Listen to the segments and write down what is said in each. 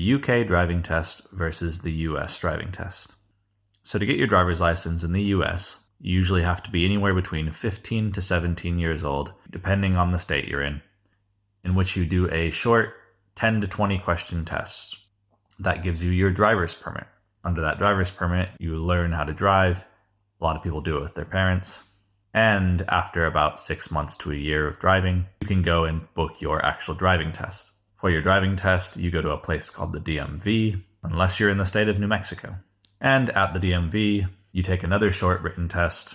UK driving test versus the US driving test. So to get your driver's license in the US, you usually have to be anywhere between 15 to 17 years old, depending on the state you're in which you do a short 10 to 20 question test. That gives you your driver's permit. Under that driver's permit, you learn how to drive. A lot of people do it with their parents. And after about 6 months to a year of driving, you can go and book your actual driving test. For your driving test, you go to a place called the DMV, unless you're in the state of New Mexico. And at the DMV, you take another short written test,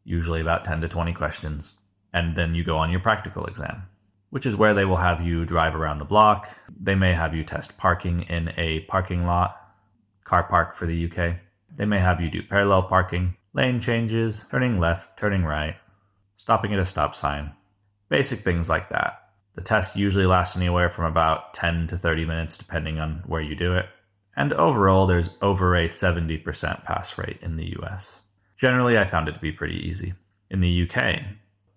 usually about 10 to 20 questions, and then you go on your practical exam, which is where they will have you drive around the block. They may have you test parking in a parking lot, car park for the UK. They may have you do parallel parking, lane changes, turning left, turning right, stopping at a stop sign, basic things like that. The test usually lasts anywhere from about 10 to 30 minutes depending on where you do it. And overall, there's over a 70% pass rate in the US. Generally, I found it to be pretty easy. In the UK,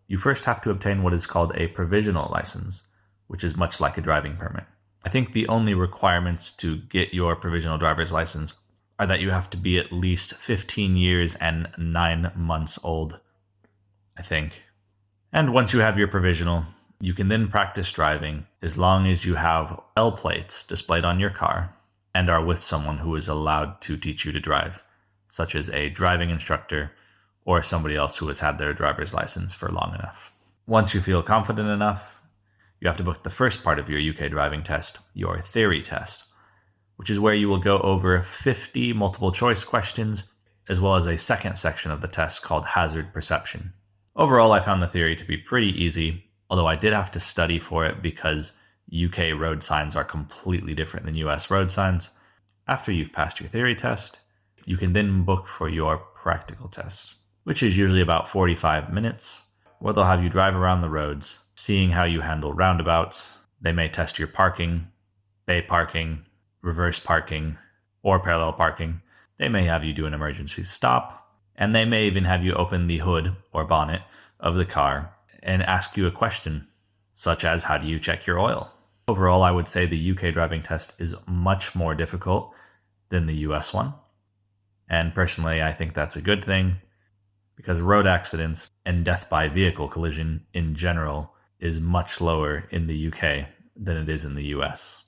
you first have to obtain what is called a provisional license, which is much like a driving permit. I think the only requirements to get your provisional driver's license are that you have to be at least 15 years and 9 months old, I think. And once you have your provisional, you can then practice driving as long as you have L plates displayed on your car and are with someone who is allowed to teach you to drive, such as a driving instructor or somebody else who has had their driver's license for long enough. Once you feel confident enough, you have to book the first part of your UK driving test, your theory test, which is where you will go over 50 multiple choice questions, as well as a second section of the test called hazard perception. Overall, I found the theory to be pretty easy, although I did have to study for it because UK road signs are completely different than US road signs. After you've passed your theory test, you can then book for your practical test, which is usually about 45 minutes, where they'll have you drive around the roads, seeing how you handle roundabouts. They may test your parking, bay parking, reverse parking, or parallel parking. They may have you do an emergency stop, and they may even have you open the hood or bonnet of the car and ask you a question, such as how do you check your oil? Overall, I would say the UK driving test is much more difficult than the US one. And personally, I think that's a good thing because road accidents and death by vehicle collision in general is much lower in the UK than it is in the US.